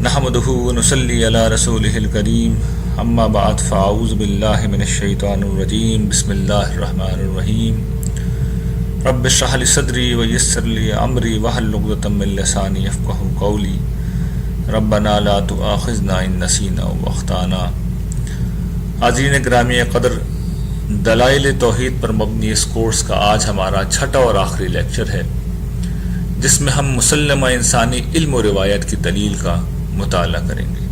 نحمدہ ونصلی علی رسولہ الکریم اما بعد فاعوذ باللہ من الشیطان الرجیم بسم اللہ الرحمن الرحیم رب اشرح لی صدری ویسر لی امری واحلل عقدۃ من لسانی یفقہوا قولی ربنا لا تؤاخذنا ان نسینا واخطانا۔ حاضرین گرامی قدر، دلائل توحید پر مبنی اس کورس کا آج ہمارا چھٹا اور آخری لیکچر ہے، جس میں ہم مسلمہ انسانی علم و روایت کی دلیل کا مطالعہ کریں گے۔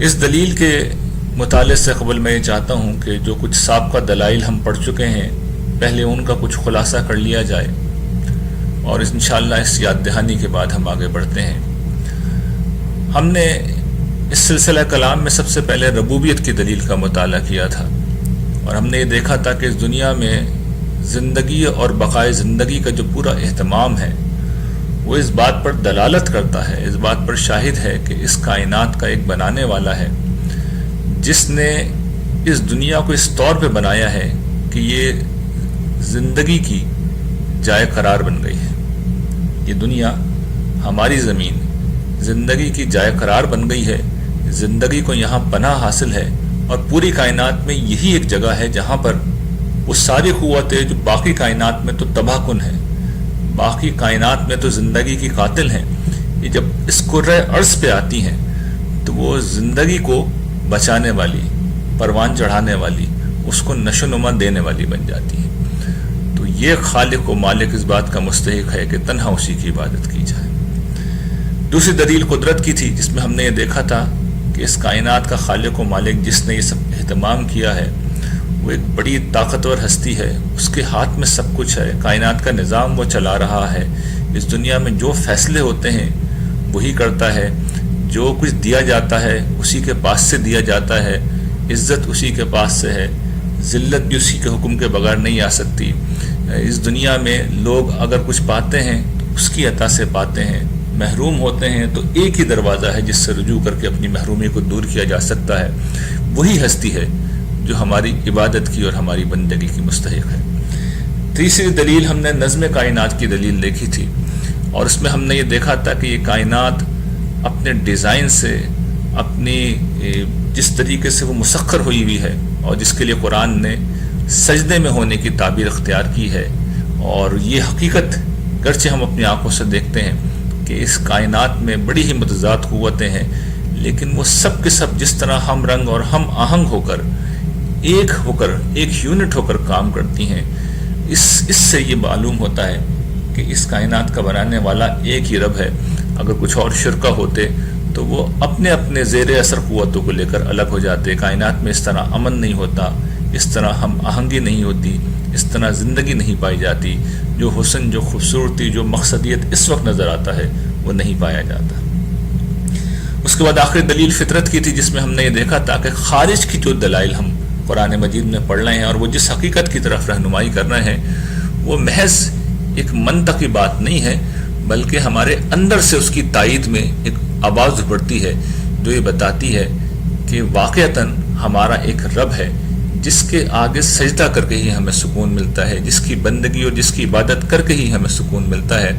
اس دلیل کے مطالعے سے قبل میں یہ چاہتا ہوں کہ جو کچھ سابقہ دلائل ہم پڑھ چکے ہیں، پہلے ان کا کچھ خلاصہ کر لیا جائے، اور انشاءاللہ اس یاد دہانی کے بعد ہم آگے بڑھتے ہیں۔ ہم نے اس سلسلہ کلام میں سب سے پہلے ربوبیت کی دلیل کا مطالعہ کیا تھا، اور ہم نے یہ دیکھا تھا کہ اس دنیا میں زندگی اور بقائے زندگی کا جو پورا اہتمام ہے وہ اس بات پر دلالت کرتا ہے، اس بات پر شاہد ہے کہ اس کائنات کا ایک بنانے والا ہے، جس نے اس دنیا کو اس طور پہ بنایا ہے کہ یہ زندگی کی جائے قرار بن گئی ہے۔ یہ دنیا، ہماری زمین، زندگی کی جائے قرار بن گئی ہے، زندگی کو یہاں پناہ حاصل ہے، اور پوری کائنات میں یہی ایک جگہ ہے جہاں پر وہ ساری قوتیں جو باقی کائنات میں تو تباہ کن ہیں، باقی کائنات میں تو زندگی کی قاتل ہیں، یہ جب اس کرۂ ارض پہ آتی ہیں تو وہ زندگی کو بچانے والی، پروان چڑھانے والی، اس کو نشو نما دینے والی بن جاتی ہیں۔ تو یہ خالق و مالک اس بات کا مستحق ہے کہ تنہا اسی کی عبادت کی جائے۔ دوسری دلیل قدرت کی تھی، جس میں ہم نے یہ دیکھا تھا کہ اس کائنات کا خالق و مالک جس نے یہ سب اہتمام کیا ہے وہ ایک بڑی طاقتور ہستی ہے، اس کے ہاتھ میں سب کچھ ہے، کائنات کا نظام وہ چلا رہا ہے، اس دنیا میں جو فیصلے ہوتے ہیں وہی کرتا ہے، جو کچھ دیا جاتا ہے اسی کے پاس سے دیا جاتا ہے، عزت اسی کے پاس سے ہے، ذلت بھی اسی کے حکم کے بغیر نہیں آ سکتی۔ اس دنیا میں لوگ اگر کچھ پاتے ہیں تو اس کی عطا سے پاتے ہیں، محروم ہوتے ہیں تو ایک ہی دروازہ ہے جس سے رجوع کر کے اپنی محرومی کو دور کیا جا سکتا ہے، وہی ہستی ہے جو ہماری عبادت کی اور ہماری بندگی کی مستحق ہے۔ تیسری دلیل ہم نے نظم کائنات کی دلیل دیکھی تھی، اور اس میں ہم نے یہ دیکھا تھا کہ یہ کائنات اپنے ڈیزائن سے، اپنی جس طریقے سے وہ مسخر ہوئی ہے، اور جس کے لیے قرآن نے سجدے میں ہونے کی تعبیر اختیار کی ہے، اور یہ حقیقت گرچہ ہم اپنی آنکھوں سے دیکھتے ہیں کہ اس کائنات میں بڑی ہی متضاد قوتیں ہیں، لیکن وہ سب کے سب جس طرح ہم رنگ اور ہم آہنگ ہو کر ایک یونٹ ہو کر کام کرتی ہیں، اس سے یہ معلوم ہوتا ہے کہ اس کائنات کا بنانے والا ایک ہی رب ہے۔ اگر کچھ اور شرکا ہوتے تو وہ اپنے اپنے زیر اثر قوتوں کو لے کر الگ ہو جاتے، کائنات میں اس طرح امن نہیں ہوتا، اس طرح ہم آہنگی نہیں ہوتی، اس طرح زندگی نہیں پائی جاتی، جو حسن، جو خوبصورتی، جو مقصدیت اس وقت نظر آتا ہے وہ نہیں پایا جاتا۔ اس کے بعد آخری دلیل فطرت کی تھی، جس میں ہم نے یہ دیکھا تھا کہ خارج کی جو دلائل ہم قرآن مجید میں پڑھ رہے ہیں اور وہ جس حقیقت کی طرف رہنمائی کر رہے ہیں وہ محض ایک منطقی بات نہیں ہے، بلکہ ہمارے اندر سے اس کی تائید میں ایک آواز ابھرتی ہے جو یہ بتاتی ہے کہ واقعتاً ہمارا ایک رب ہے جس کے آگے سجدہ کر کے ہی ہمیں سکون ملتا ہے، جس کی بندگی اور جس کی عبادت کر کے ہی ہمیں سکون ملتا ہے۔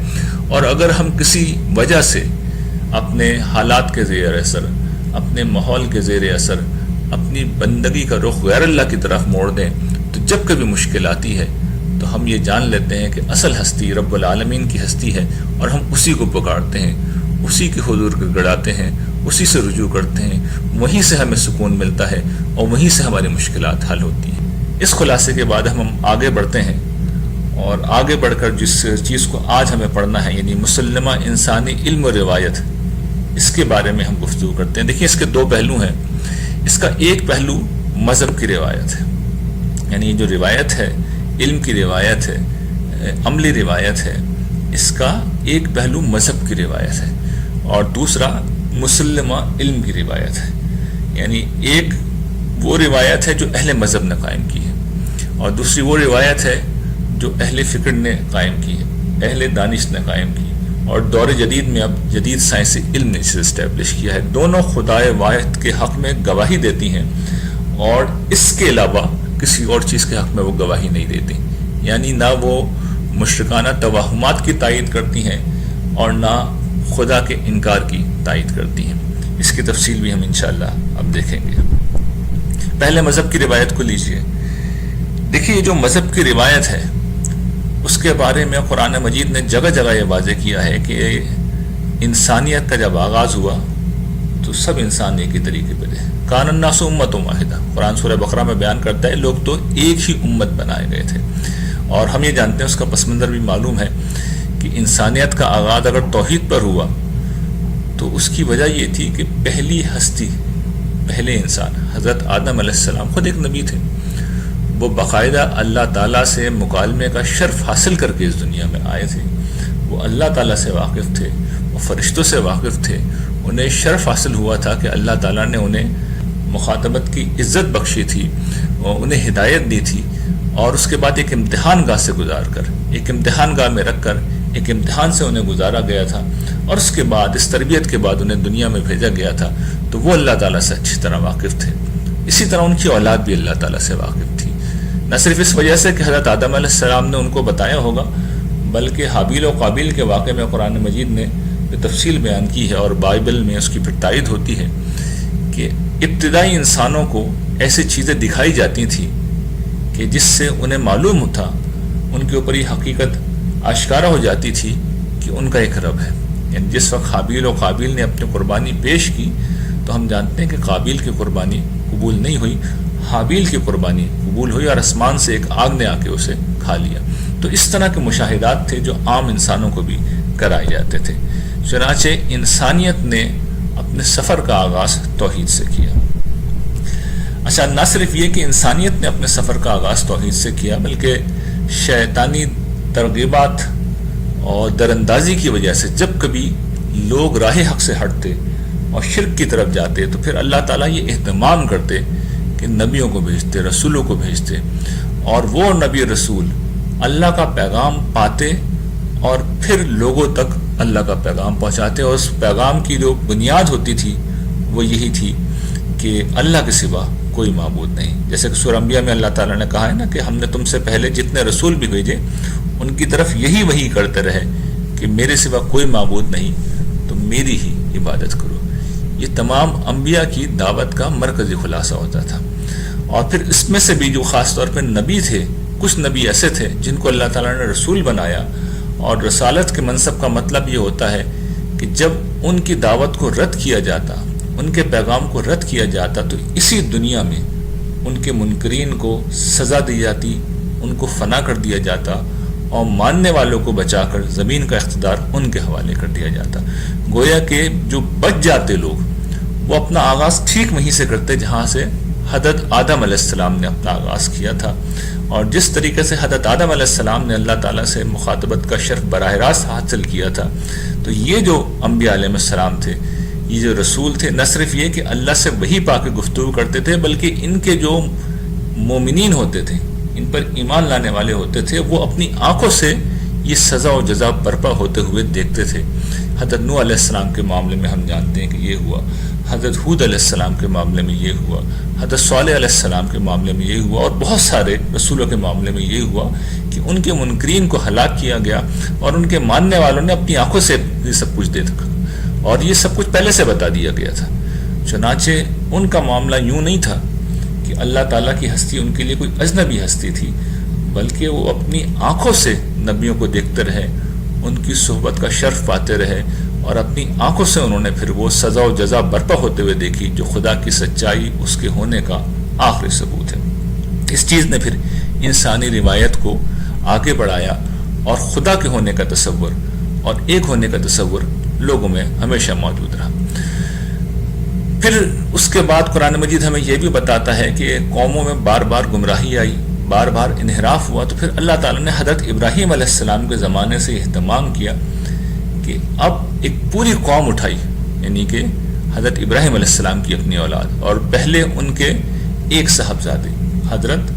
اور اگر ہم کسی وجہ سے اپنے حالات کے زیر اثر، اپنے ماحول کے زیر اثر اپنی بندگی کا رخ غیر اللہ کی طرف موڑ دیں تو جب کبھی مشکل آتی ہے تو ہم یہ جان لیتے ہیں کہ اصل ہستی رب العالمین کی ہستی ہے، اور ہم اسی کو پکارتے ہیں، اسی کے حضور کو گڑاتے ہیں، اسی سے رجوع کرتے ہیں، وہیں سے ہمیں سکون ملتا ہے اور وہیں سے ہماری مشکلات حل ہوتی ہیں۔ اس خلاصے کے بعد ہم آگے بڑھتے ہیں، اور آگے بڑھ کر جس چیز کو آج ہمیں پڑھنا ہے، یعنی مسلمہ انسانی علم و روایت، اس کے بارے میں ہم گفتگو کرتے ہیں۔ دیکھیں، اس کے دو پہلو ہیں۔ اس کا ایک پہلو مذہب کی روایت ہے، یعنی جو روایت ہے، علم کی روایت ہے، عملی روایت ہے، اس کا ایک پہلو مذہب کی روایت ہے، اور دوسرا مسلمہ علم کی روایت ہے۔ یعنی ایک وہ روایت ہے جو اہل مذہب نے قائم کی ہے، اور دوسری وہ روایت ہے جو اہل فکر نے قائم کی ہے، اہل دانش نے قائم کی، اور دور جدید میں اب جدید سائنسی علم نے اسے اسٹیبلش کیا ہے۔ دونوں خدائے واحد کے حق میں گواہی دیتی ہیں، اور اس کے علاوہ کسی اور چیز کے حق میں وہ گواہی نہیں دیتی، یعنی نہ وہ مشرکانہ توہمات کی تائید کرتی ہیں اور نہ خدا کے انکار کی تائید کرتی ہیں۔ اس کی تفصیل بھی ہم انشاءاللہ اب دیکھیں گے۔ پہلے مذہب کی روایت کو لیجئے۔ دیکھیے جو مذہب کی روایت ہے اس کے بارے میں قرآن مجید نے جگہ جگہ یہ واضح کیا ہے کہ انسانیت کا جب آغاز ہوا تو سب انسان ایک ہی طریقے پہ تھے۔ کان الناس امۃ واحدہ، قرآن سورہ بقرہ میں بیان کرتا ہے لوگ تو ایک ہی امت بنائے گئے تھے۔ اور ہم یہ جانتے ہیں، اس کا پس منظر بھی معلوم ہے کہ انسانیت کا آغاز اگر توحید پر ہوا تو اس کی وجہ یہ تھی کہ پہلی ہستی، پہلے انسان حضرت آدم علیہ السلام خود ایک نبی تھے۔ وہ باقاعدہ اللہ تعالیٰ سے مکالمے کا شرف حاصل کر کے اس دنیا میں آئے تھے۔ وہ اللہ تعالیٰ سے واقف تھے، وہ فرشتوں سے واقف تھے۔ انہیں شرف حاصل ہوا تھا کہ اللہ تعالیٰ نے انہیں مخاطبت کی عزت بخشی تھی، انہیں ہدایت دی تھی، اور اس کے بعد ایک امتحان گاہ سے گزار کر، ایک امتحان گاہ میں رکھ کر ایک امتحان سے انہیں گزارا گیا تھا، اور اس کے بعد اس تربیت کے بعد انہیں دنیا میں بھیجا گیا تھا۔ تو وہ اللہ تعالیٰ سے اچھی طرح واقف تھے۔ اسی طرح ان کی اولاد بھی اللہ تعالیٰ سے واقف تھی، نہ صرف اس وجہ سے کہ حضرت آدم علیہ السلام نے ان کو بتایا ہوگا، بلکہ حابیل و قابیل کے واقعے میں قرآن مجید نے تفصیل بیان کی ہے، اور بائبل میں اس کی پھر تائید ہوتی ہے کہ ابتدائی انسانوں کو ایسی چیزیں دکھائی جاتی تھیں کہ جس سے انہیں معلوم تھا، ان کے اوپر یہ حقیقت آشکارا ہو جاتی تھی کہ ان کا ایک رب ہے۔ یعنی جس وقت حابیل و قابیل نے اپنی قربانی پیش کی تو ہم جانتے ہیں کہ قابیل کی قربانی قبول نہیں ہوئی، حابیل کی قربانی قبول ہوئی، اور آسمان سے ایک آگ نے آ کے اسے کھا لیا۔ تو اس طرح کے مشاہدات تھے جو عام انسانوں کو بھی کرائے جاتے تھے۔ چنانچہ انسانیت نے اپنے سفر کا آغاز توحید سے کیا۔ اچھا، نہ صرف یہ کہ انسانیت نے اپنے سفر کا آغاز توحید سے کیا، بلکہ شیطانی ترغیبات اور دراندازی کی وجہ سے جب کبھی لوگ راہ حق سے ہٹتے اور شرک کی طرف جاتے تو پھر اللہ تعالیٰ یہ اہتمام کرتے کہ نبیوں کو بھیجتے، رسولوں کو بھیجتے، اور وہ نبی رسول اللہ کا پیغام پاتے اور پھر لوگوں تک اللہ کا پیغام پہنچاتے۔ اور اس پیغام کی جو بنیاد ہوتی تھی وہ یہی تھی کہ اللہ کے سوا کوئی معبود نہیں۔ جیسے کہ سورہ انبیاء میں اللہ تعالیٰ نے کہا ہے نا کہ ہم نے تم سے پہلے جتنے رسول بھی بھیجے ان کی طرف یہی وحی کرتے رہے کہ میرے سوا کوئی معبود نہیں، تو میری ہی عبادت کرو۔ یہ تمام انبیاء کی دعوت کا مرکزی خلاصہ ہوتا تھا۔ اور پھر اس میں سے بھی جو خاص طور پہ نبی تھے، کچھ نبی ایسے تھے جن کو اللہ تعالیٰ نے رسول بنایا، اور رسالت کے منصب کا مطلب یہ ہوتا ہے کہ جب ان کی دعوت کو رد کیا جاتا، ان کے پیغام کو رد کیا جاتا، تو اسی دنیا میں ان کے منکرین کو سزا دی جاتی، ان کو فنا کر دیا جاتا، اور ماننے والوں کو بچا کر زمین کا اقتدار ان کے حوالے کر دیا جاتا۔ گویا کہ جو بچ جاتے لوگ وہ اپنا آغاز ٹھیک وہیں سے کرتے جہاں سے حضرت آدم علیہ السلام نے اپنا آغاز کیا تھا۔ اور جس طریقے سے حضرت آدم علیہ السلام نے اللہ تعالیٰ سے مخاطبت کا شرف براہ راست حاصل کیا تھا، تو یہ جو انبیاء علیہ السلام تھے، یہ جو رسول تھے، نہ صرف یہ کہ اللہ سے وحی پا کے گفتگو کرتے تھے، بلکہ ان کے جو مومنین ہوتے تھے، ان پر ایمان لانے والے ہوتے تھے، وہ اپنی آنکھوں سے یہ سزا و جزا برپا ہوتے ہوئے دیکھتے تھے۔ حضرت نوح علیہ السلام کے معاملے میں ہم جانتے ہیں کہ یہ ہوا، حضرت ہود علیہ السلام کے معاملے میں یہ ہوا، حضرت صالح علیہ السلام کے معاملے میں یہ ہوا، اور بہت سارے رسولوں کے معاملے میں یہ ہوا کہ ان کے منکرین کو ہلاک کیا گیا، اور ان کے ماننے والوں نے اپنی آنکھوں سے یہ سب کچھ دیکھا، اور یہ سب کچھ پہلے سے بتا دیا گیا تھا۔ چنانچہ ان کا معاملہ یوں نہیں تھا کہ اللہ تعالیٰ کی ہستی ان کے لیے کوئی اجنبی ہستی تھی، بلکہ وہ اپنی آنکھوں سے نبیوں کو دیکھتے رہے، ان کی صحبت کا شرف پاتے رہے، اور اپنی آنکھوں سے انہوں نے پھر وہ سزا و جزا برپا ہوتے ہوئے دیکھی جو خدا کی سچائی اس کے ہونے کا آخری ثبوت ہے۔ اس چیز نے پھر انسانی روایت کو آگے بڑھایا، اور خدا کے ہونے کا تصور اور ایک ہونے کا تصور لوگوں میں ہمیشہ موجود رہا۔ پھر اس کے بعد قرآن مجید ہمیں یہ بھی بتاتا ہے کہ قوموں میں بار بار گمراہی آئی، بار بار انحراف ہوا، تو پھر اللہ تعالیٰ نے حضرت ابراہیم علیہ السلام کے زمانے سے اہتمام کیا کہ اب ایک پوری قوم اٹھائی، یعنی کہ حضرت ابراہیم علیہ السلام کی اپنی اولاد، اور پہلے ان کے ایک صاحبزادے حضرت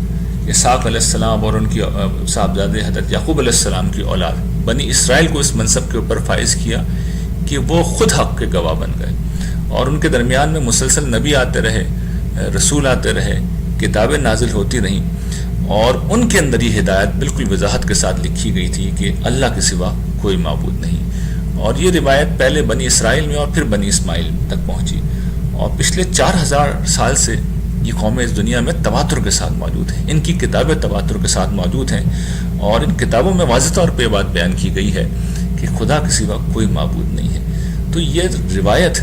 اسحاق علیہ السلام اور ان کی صاحبزادے حضرت یعقوب علیہ السلام کی اولاد بنی اسرائیل کو اس منصب کے اوپر فائز کیا کہ وہ خود حق کے گواہ بن گئے، اور ان کے درمیان میں مسلسل نبی آتے رہے، رسول آتے رہے، کتابیں نازل ہوتی رہیں، اور ان کے اندر یہ ہدایت بالکل وضاحت کے ساتھ لکھی گئی تھی کہ اللہ کے سوا کوئی معبود نہیں۔ اور یہ روایت پہلے بنی اسرائیل میں اور پھر بنی اسماعیل تک پہنچی، اور پچھلے 4000 سال سے یہ قومیں اس دنیا میں تواتر کے ساتھ موجود ہیں، ان کی کتابیں تواتر کے ساتھ موجود ہیں، اور ان کتابوں میں واضح طور پہ یہ بات بیان کی گئی ہے کہ خدا کے سوا کوئی معبود نہیں ہے۔ تو یہ روایت،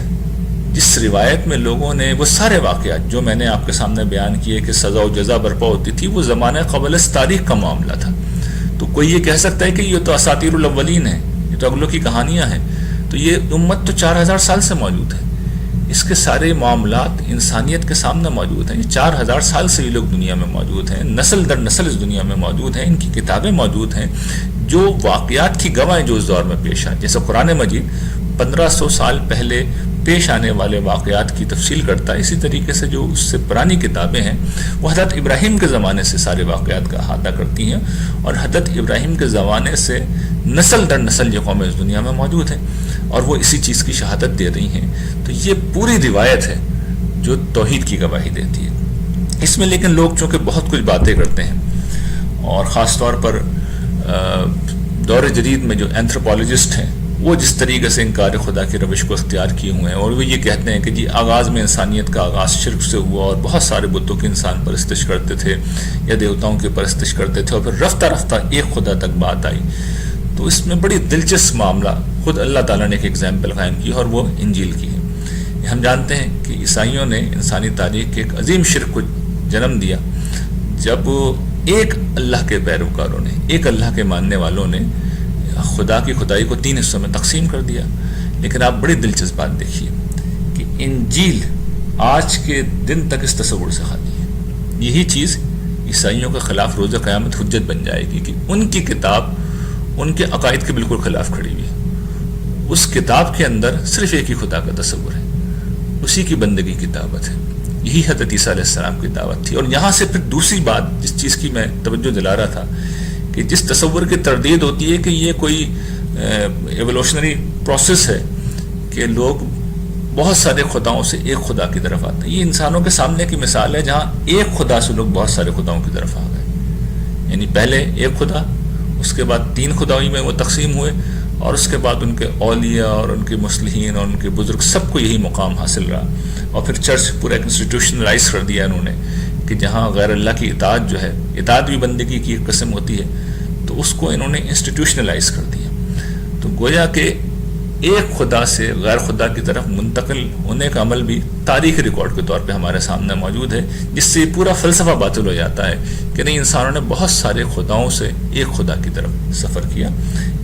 جس روایت میں لوگوں نے وہ سارے واقعات جو میں نے آپ کے سامنے بیان کیے کہ سزا و جزا برپا ہوتی تھی، وہ زمانہ قبل از تاریخ کا معاملہ تھا۔ تو کوئی یہ کہہ سکتا ہے کہ یہ تو اساطیر الاولین ہے، یہ تو اگلوں کی کہانیاں ہیں، تو یہ امت تو 4000 سال سے موجود ہے، اس کے سارے معاملات انسانیت کے سامنے موجود ہیں۔ 4000 سال سے یہ لوگ دنیا میں موجود ہیں، نسل در نسل اس دنیا میں موجود ہیں، ان کی کتابیں موجود ہیں جو واقعات کی گواہیں جو اس دور میں پیش آئیں۔ جیسے قرآن مجید 1500 سال پہلے پیش آنے والے واقعات کی تفصیل کرتا ہے، اسی طریقے سے جو اس سے پرانی کتابیں ہیں وہ حضرت ابراہیم کے زمانے سے سارے واقعات کا احاطہ کرتی ہیں، اور حضرت ابراہیم کے زمانے سے نسل در نسل یہ قومیں اس دنیا میں موجود ہیں اور وہ اسی چیز کی شہادت دے رہی ہیں۔ تو یہ پوری روایت ہے جو توحید کی گواہی دیتی ہے۔ اس میں لیکن لوگ چونکہ بہت کچھ باتیں کرتے ہیں، اور خاص طور پر دور جدید میں جو اینتھروپولوجسٹ ہیں وہ جس طریقے سے انکار خدا کی روش کو اختیار کیے ہوئے ہیں، اور وہ یہ کہتے ہیں کہ جی آغاز میں انسانیت کا آغاز شرک سے ہوا، اور بہت سارے بتوں کی انسان پرستش کرتے تھے یا دیوتاؤں کی پرستش کرتے تھے، اور پھر رفتہ رفتہ ایک خدا تک بات آئی۔ تو اس میں بڑی دلچسپ معاملہ خود اللہ تعالیٰ نے ایک ایگزامپل قائم کی، اور وہ انجیل کی ہے۔ ہم جانتے ہیں کہ عیسائیوں نے انسانی تاریخ کے ایک عظیم شرک کو جنم دیا، جب ایک اللہ کے پیروکاروں نے، ایک اللہ کے ماننے والوں نے خدا کی خدائی کو 3 حصوں میں تقسیم کر دیا۔ لیکن آپ بڑی دلچسپ بات دیکھیے کہ انجیل آج کے دن تک اس تصور سے خالی ہے۔ یہی چیز عیسائیوں کے خلاف روز قیامت حجت بن جائے گی کہ ان کی کتاب ان کے عقائد کے بالکل خلاف کھڑی ہوئی ہے۔ اس کتاب کے اندر صرف ایک ہی خدا کا تصور ہے، اسی کی بندگی کی دعوت ہے۔ یہی حضرت عیسیٰ علیہ السلام کی دعوت تھی۔ اور یہاں سے پھر دوسری بات جس چیز کی میں توجہ دلا رہا تھا کہ جس تصور کی تردید ہوتی ہے کہ یہ کوئی ایولوشنری پروسیس ہے کہ لوگ بہت سارے خداؤں سے ایک خدا کی طرف آتے ہیں، یہ انسانوں کے سامنے کی مثال ہے جہاں ایک خدا سے لوگ بہت سارے خداؤں کی طرف آ گئے۔ یعنی پہلے ایک خدا، اس کے بعد 3 خدائی میں وہ تقسیم ہوئے، اور اس کے بعد ان کے اولیاء اور ان کے مصلحین اور ان کے بزرگ سب کو یہی مقام حاصل رہا، اور پھر چرچ پورا ایک انسٹیٹیوشنلائز کر دیا انہوں نے کہ جہاں غیر اللہ کی اطاعت جو ہے، اطاعت بھی بندگی کی ایک قسم ہوتی ہے، تو اس کو انہوں نے انسٹیٹیوشنلائز کر دیا۔ تو گویا کہ ایک خدا سے غیر خدا کی طرف منتقل ہونے کا عمل بھی تاریخی ریکارڈ کے طور پہ ہمارے سامنے موجود ہے، جس سے پورا فلسفہ باطل ہو جاتا ہے کہ نہیں، انسانوں نے بہت سارے خداؤں سے ایک خدا کی طرف سفر کیا۔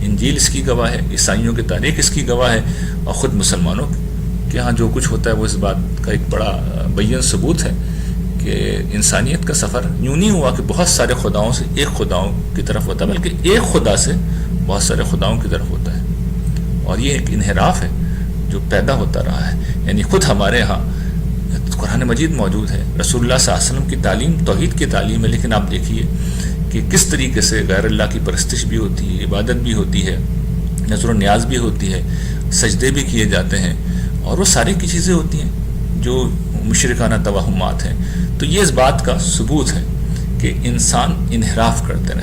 انجیل اس کی گواہ ہے، عیسائیوں کی تاریخ اس کی گواہ ہے، اور خود مسلمانوں کے ہاں جو کچھ ہوتا ہے وہ اس بات کا ایک بڑا بین ثبوت ہے کہ انسانیت کا سفر یوں نہیں ہوا کہ بہت سارے خداؤں سے ایک خداؤں کی طرف ہوتا ہے، بلکہ ایک خدا سے بہت سارے خداؤں کی طرف ہوتا ہے۔ اور یہ ایک انحراف ہے جو پیدا ہوتا رہا ہے۔ یعنی خود ہمارے ہاں قرآن مجید موجود ہے، رسول اللہ صلی اللہ علیہ وسلم کی تعلیم توحید کی تعلیم ہے، لیکن آپ دیکھیے کہ کس طریقے سے غیر اللہ کی پرستش بھی ہوتی ہے، عبادت بھی ہوتی ہے، نظر و نیاز بھی ہوتی ہے، سجدے بھی کیے جاتے ہیں، اور وہ ساری کی چیزیں ہوتی ہیں جو مشرکانہ توہمات ہیں۔ تو یہ اس بات کا ثبوت ہے کہ انسان انحراف کرتے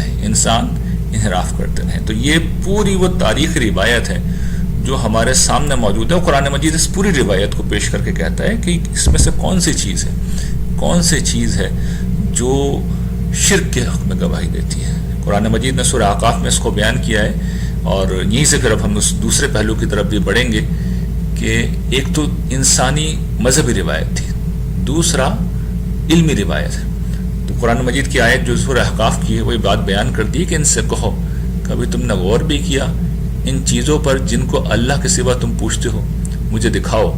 رہے۔ تو یہ پوری وہ تاریخ روایت ہے جو ہمارے سامنے موجود ہے۔ قرآن مجید اس پوری روایت کو پیش کر کے کہتا ہے کہ اس میں سے کون سی چیز ہے جو شرک کے حق میں گواہی دیتی ہے۔ قرآن مجید نے سورہ اعقاف میں اس کو بیان کیا ہے، اور یہیں سے پھر اب ہم اس دوسرے پہلو کی طرف بھی بڑھیں گے کہ ایک تو انسانی مذہبی روایت تھی، دوسرا علمی روایت ہے۔ تو قرآن مجید کی آیت جو سورہ احقاف کی ہے وہ یہ بات بیان کرتی ہے کہ ان سے کہو، کبھی تم نے غور بھی کیا ان چیزوں پر جن کو اللہ کے سوا تم پوچھتے ہو؟ مجھے دکھاؤ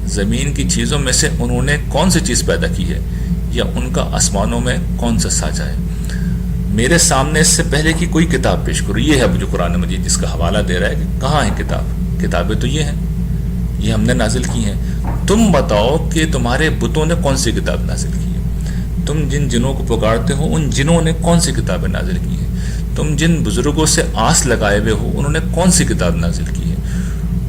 زمین کی چیزوں میں سے انہوں نے کون سی چیز پیدا کی ہے، یا ان کا آسمانوں میں کون سا سانچہ ہے؟ میرے سامنے اس سے پہلے کی کوئی کتاب پیش کرو۔ یہ ہے جو قرآن مجید جس کا حوالہ دے رہا ہے کہ کہاں ہے کتابیں تو یہ ہیں، یہ ہم نے نازل کی ہیں۔ تم بتاؤ کہ تمہارے بتوں نے کون سی کتاب نازل کی ہے؟ تم جن جنوں کو پکارتے ہو ان جنوں نے کون سی کتابیں نازل کی ہیں؟ تم جن بزرگوں سے آس لگائے ہوئے ہو انہوں نے کون سی کتاب نازل کی ہے؟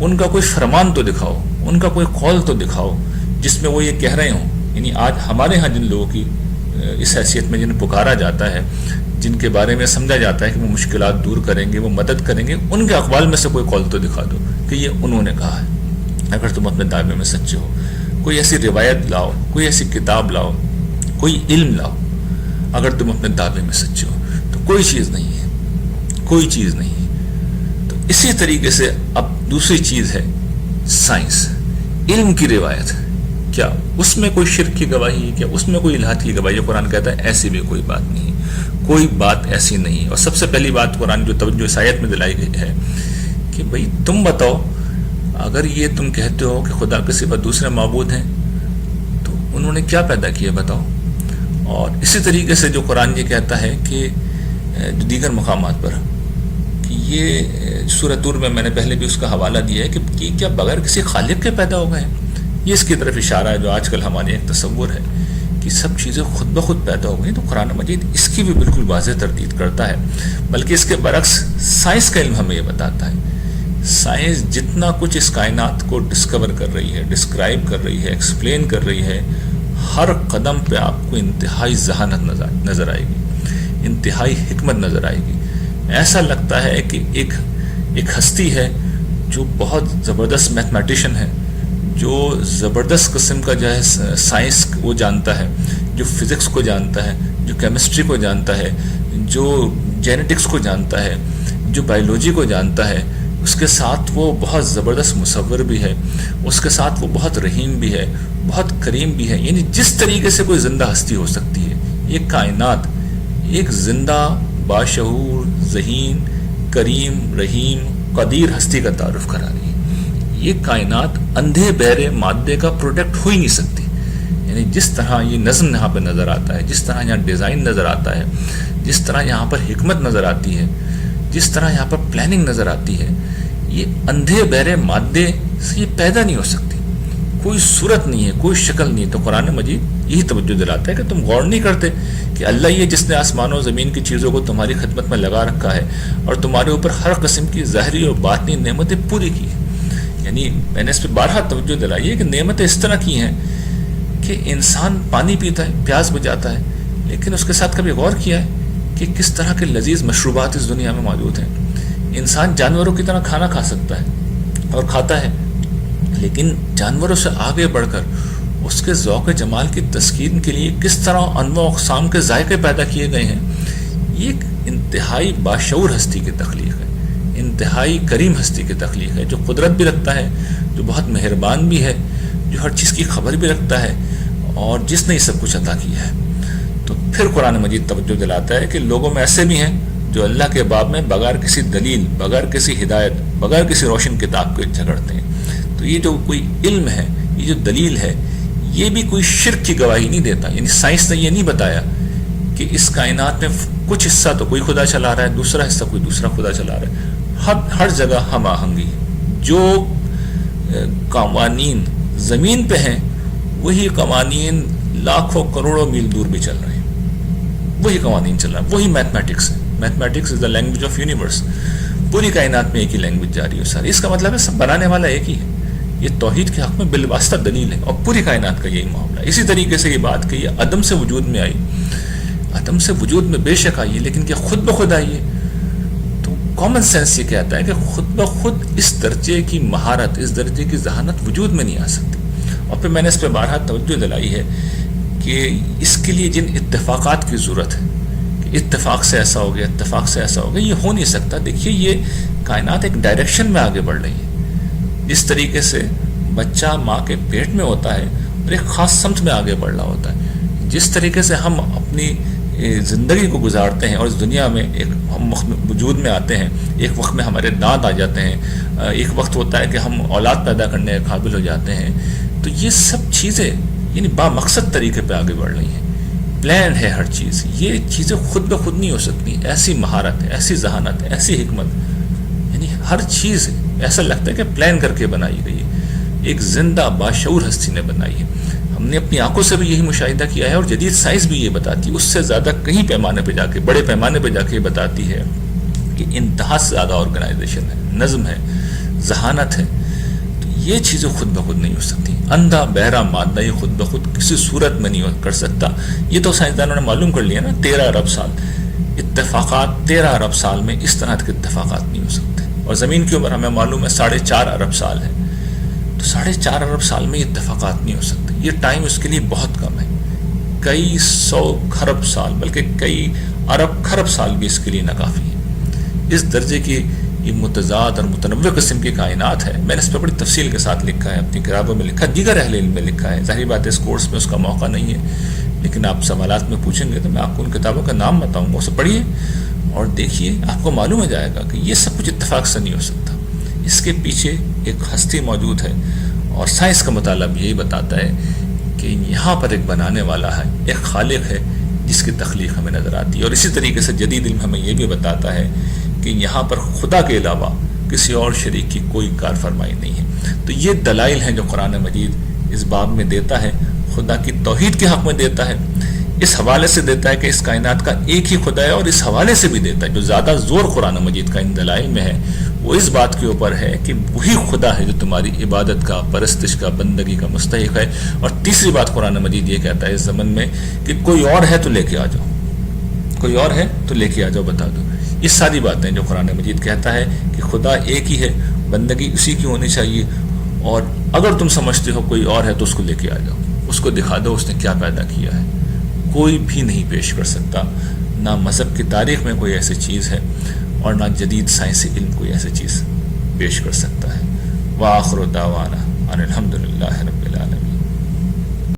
ان کا کوئی فرمان تو دکھاؤ، ان کا کوئی قول تو دکھاؤ جس میں وہ یہ کہہ رہے ہوں۔ یعنی آج ہمارے ہاں جن لوگوں کی اس حیثیت میں جنہیں پکارا جاتا ہے، جن کے بارے میں سمجھا جاتا ہے کہ وہ مشکلات دور کریں گے، وہ مدد کریں گے، ان کے اقوال میں سے کوئی قول تو دکھا دو کہ یہ انہوں نے کہا ہے۔ اگر تم اپنے دعوے میں سچے ہو، کوئی ایسی روایت لاؤ، کوئی ایسی کتاب لاؤ، کوئی علم لاؤ، اگر تم اپنے دعوے میں سچے ہو تو کوئی چیز نہیں ہے، کوئی چیز نہیں ہے۔ تو اسی طریقے سے اب دوسری چیز ہے سائنس، علم کی روایت۔ کیا اس میں کوئی شرک کی گواہی ہے؟ کیا اس میں کوئی الہات کی گواہی ہے؟ قرآن کہتا ہے ایسی بھی کوئی بات نہیں ہے، کوئی بات ایسی نہیں ہے۔ اور سب سے پہلی بات قرآن جو توجہ اس آیت میں دلائی گئی ہے کہ بھئی تم بتاؤ، اگر یہ تم کہتے ہو کہ خدا کے سوا دوسرے معبود ہیں تو انہوں نے کیا پیدا کیا بتاؤ۔ اور اسی طریقے سے جو قرآن یہ کہتا ہے کہ دیگر مقامات پر کہ یہ سورۃ طور میں نے پہلے بھی اس کا حوالہ دیا ہے کہ کیا بغیر کسی خالق کے پیدا ہو گئے ہیں۔ یہ اس کی طرف اشارہ ہے جو آج کل ہمارے ایک تصور ہے کہ سب چیزیں خود بخود پیدا ہو گئی۔ تو قرآن مجید اس کی بھی بالکل واضح تردید کرتا ہے، بلکہ اس کے برعکس سائنس کا علم ہمیں یہ بتاتا ہے۔ سائنس جتنا کچھ اس کائنات کو ڈسکور کر رہی ہے، ڈسکرائب کر رہی ہے، ایکسپلین کر رہی ہے، ہر قدم پہ آپ کو انتہائی ذہانت نظر آئے گی، انتہائی حکمت نظر آئے گی۔ ایسا لگتا ہے کہ ایک ہستی ہے جو بہت زبردست میتھمیٹیشین ہے، جو زبردست قسم کا جو ہے سائنس وہ جانتا ہے، جو فزکس کو جانتا ہے، جو کیمسٹری کو جانتا ہے، جو جینیٹکس کو جانتا ہے، جو بائیولوجی کو جانتا ہے۔ اس کے ساتھ وہ بہت زبردست مصور بھی ہے، اس کے ساتھ وہ بہت رحیم بھی ہے، بہت کریم بھی ہے۔ یعنی جس طریقے سے کوئی زندہ ہستی ہو سکتی ہے، یہ کائنات ایک زندہ باشعور ذہین کریم رحیم قدیر ہستی کا تعارف کرا رہی ہے۔ یہ کائنات اندھے بہرے مادے کا پروڈکٹ ہو ہی نہیں سکتی۔ یعنی جس طرح یہ نظم یہاں پہ نظر آتا ہے، جس طرح یہاں ڈیزائن نظر آتا ہے، جس طرح یہاں پر حکمت نظر آتی ہے، جس طرح یہاں پر پلاننگ نظر آتی ہے، یہ اندھے بہرے مادے سے یہ پیدا نہیں ہو سکتی۔ کوئی صورت نہیں ہے، کوئی شکل نہیں ہے۔ تو قرآن مجید یہی توجہ دلاتا ہے کہ تم غور نہیں کرتے کہ اللہ یہ جس نے آسمان و زمین کی چیزوں کو تمہاری خدمت میں لگا رکھا ہے اور تمہارے اوپر ہر قسم کی ظاہری اور باطنی نعمتیں پوری کی ہیں۔ یعنی میں نے اس پہ بارہا توجہ دلائی ہے کہ نعمتیں اس طرح کی ہیں کہ انسان پانی پیتا ہے، پیاس بجھاتا ہے، لیکن اس کے ساتھ کبھی غور کیا ہے کہ کس طرح کے لذیذ مشروبات اس دنیا میں موجود ہیں۔ انسان جانوروں کی طرح کھانا کھا سکتا ہے اور کھاتا ہے، لیکن جانوروں سے آگے بڑھ کر اس کے ذوق جمال کی تسکین کے لیے کس طرح انواع و اقسام کے ذائقے پیدا کیے گئے ہیں۔ یہ ایک انتہائی باشعور ہستی کی تخلیق ہے، انتہائی کریم ہستی کی تخلیق ہے، جو قدرت بھی رکھتا ہے، جو بہت مہربان بھی ہے، جو ہر چیز کی خبر بھی رکھتا ہے، اور جس نے یہ سب کچھ عطا کیا ہے۔ تو پھر قرآن مجید توجہ دلاتا ہے کہ لوگوں میں ایسے بھی ہیں جو اللہ کے باب میں بغیر کسی دلیل، بغیر کسی ہدایت، بغیر کسی روشن کتاب کے جھگڑتے ہیں۔ تو یہ جو کوئی علم ہے، یہ جو دلیل ہے، یہ بھی کوئی شرک کی گواہی نہیں دیتا۔ یعنی سائنس نے یہ نہیں بتایا کہ اس کائنات میں کچھ حصہ تو کوئی خدا چلا رہا ہے، دوسرا حصہ کوئی دوسرا خدا چلا رہا ہے۔ ہر جگہ ہم آہنگی، جو قوانین زمین پہ ہیں وہی قوانین لاکھوں کروڑوں میل دور بھی چل رہے ہیں، وہی قوانین چل رہا ہے، وہی میتھمیٹکس ہے۔ Mathematics is the language of universe. پوری کائنات میں ایک ہی لینگویج جاری ہے ساری۔ اس کا مطلب ہے سب بنانے والا ایک ہی ہے۔ یہ توحید کے حق میں بالواسطہ دلیل ہے، اور پوری کائنات کا یہی معاملہ ہے۔ اسی طریقے سے یہ بات کہ یہ عدم سے وجود میں آئی، عدم سے وجود میں بے شک آئی ہے، لیکن کیا خود بخود آئی ہے؟ تو کامن سینس یہ کہتا ہے کہ خود بخود اس درجے کی مہارت، اس درجے کی ذہانت وجود میں نہیں آ سکتی۔ اور پھر میں نے اس پہ بارہا توجہ دلائی ہے کہ اس کے لیے جن اتفاقات کی ضرورت ہے، کہ اتفاق سے ایسا ہو گیا، اتفاق سے ایسا ہو گیا، یہ ہو نہیں سکتا۔ دیکھیے یہ کائنات ایک ڈائریکشن میں آگے بڑھ رہی ہے۔ جس طریقے سے بچہ ماں کے پیٹ میں ہوتا ہے اور ایک خاص سمت میں آگے بڑھ رہا ہوتا ہے، جس طریقے سے ہم اپنی زندگی کو گزارتے ہیں اور اس دنیا میں ایک ہم وجود میں آتے ہیں، ایک وقت میں ہمارے دانت آ جاتے ہیں، ایک وقت ہوتا ہے کہ ہم اولاد پیدا کرنے کے قابل ہو جاتے ہیں، تو یہ سب چیزیں یعنی با مقصد طریقے پہ آگے بڑھ رہی ہیں۔ پلان ہے ہر چیز، یہ چیزیں خود بخود نہیں ہو سکتی۔ ایسی مہارت ہے، ایسی ذہانت ہے، ایسی حکمت، یعنی ہر چیز ایسا لگتا ہے کہ پلان کر کے بنائی گئی ہے، ایک زندہ باشعور ہستی نے بنائی ہے۔ ہم نے اپنی آنکھوں سے بھی یہی مشاہدہ کیا ہے، اور جدید سائنس بھی یہ بتاتی ہے، اس سے زیادہ کہیں پیمانے پہ جا کے، بڑے پیمانے پہ جا کے بتاتی ہے کہ انتہا سے زیادہ آرگنائزیشن ہے، نظم ہے، ذہانت ہے۔ تو یہ چیزیں خود بخود نہیں ہو سکتی۔ اندھا بہرا مادہ یہ خود بخود کسی صورت میں نہیں کر سکتا۔ یہ تو سائنسدانوں نے معلوم کر لیا نا، 13 ارب سال اتفاقات، 13 ارب سال میں اس طرح کے اتفاقات نہیں ہو سکتے۔ اور زمین کی عمر ہمیں معلوم ہے 4.5 ارب سال ہے. تو 4.5 ارب سال میں یہ اتفاقات نہیں ہو سکتے. یہ ٹائم اس کے لیے بہت کم ہے. کئی 100 کھرب سال بلکہ کئی ارب کھرب سال بھی اس کے لیے ناکافی ہے. اس درجے کی یہ متضاد اور متنوع قسم کی کائنات ہے. میں نے اس پہ بڑی تفصیل کے ساتھ لکھا ہے, اپنی کتابوں میں لکھا ہے, دیگر اہل علم میں لکھا ہے. ظاہری بات ہے اس کورس میں اس کا موقع نہیں ہے, لیکن آپ سوالات میں پوچھیں گے تو میں آپ کو ان کتابوں کا نام بتاؤں گا, اسے پڑھیے اور دیکھیے, آپ کو معلوم ہو جائے گا کہ یہ سب کچھ اتفاق سے نہیں ہو سکتا. اس کے پیچھے ایک ہستی موجود ہے, اور سائنس کا مطالعہ بھی یہی بتاتا ہے کہ یہاں پر ایک بنانے والا ہے, ایک خالق ہے جس کی تخلیق ہمیں نظر آتی ہے. اور اسی طریقے سے جدید علم ہمیں یہ بھی بتاتا ہے کہ یہاں پر خدا کے علاوہ کسی اور شریک کی کوئی کار فرمائی نہیں ہے. تو یہ دلائل ہیں جو قرآن مجید اس باب میں دیتا ہے, خدا کی توحید کے حق میں دیتا ہے. اس حوالے سے دیتا ہے کہ اس کائنات کا ایک ہی خدا ہے, اور اس حوالے سے بھی دیتا ہے, جو زیادہ زور قرآن مجید کا ان دلائل میں ہے وہ اس بات کے اوپر ہے کہ وہی خدا ہے جو تمہاری عبادت کا, پرستش کا, بندگی کا مستحق ہے. اور تیسری بات قرآن مجید یہ کہتا ہے اس زمن میں کہ کوئی اور ہے تو لے کے آ جاؤ, کوئی اور ہے تو لے کے آ جاؤ, بتا دو. یہ ساری باتیں جو قرآن مجید کہتا ہے کہ خدا ایک ہی ہے, بندگی اسی کی ہونی چاہیے, اور اگر تم سمجھتے ہو کوئی اور ہے تو اس کو لے کے آ جاؤ, اس کو دکھا دو اس نے کیا پیدا کیا ہے. کوئی بھی نہیں پیش کر سکتا, نہ مذہب کی تاریخ میں کوئی ایسی چیز ہے, اور نہ جدید سائنسی علم کوئی ایسی چیز پیش کر سکتا ہے. وآخر دعوانا ان الحمد للہ رب العالمین.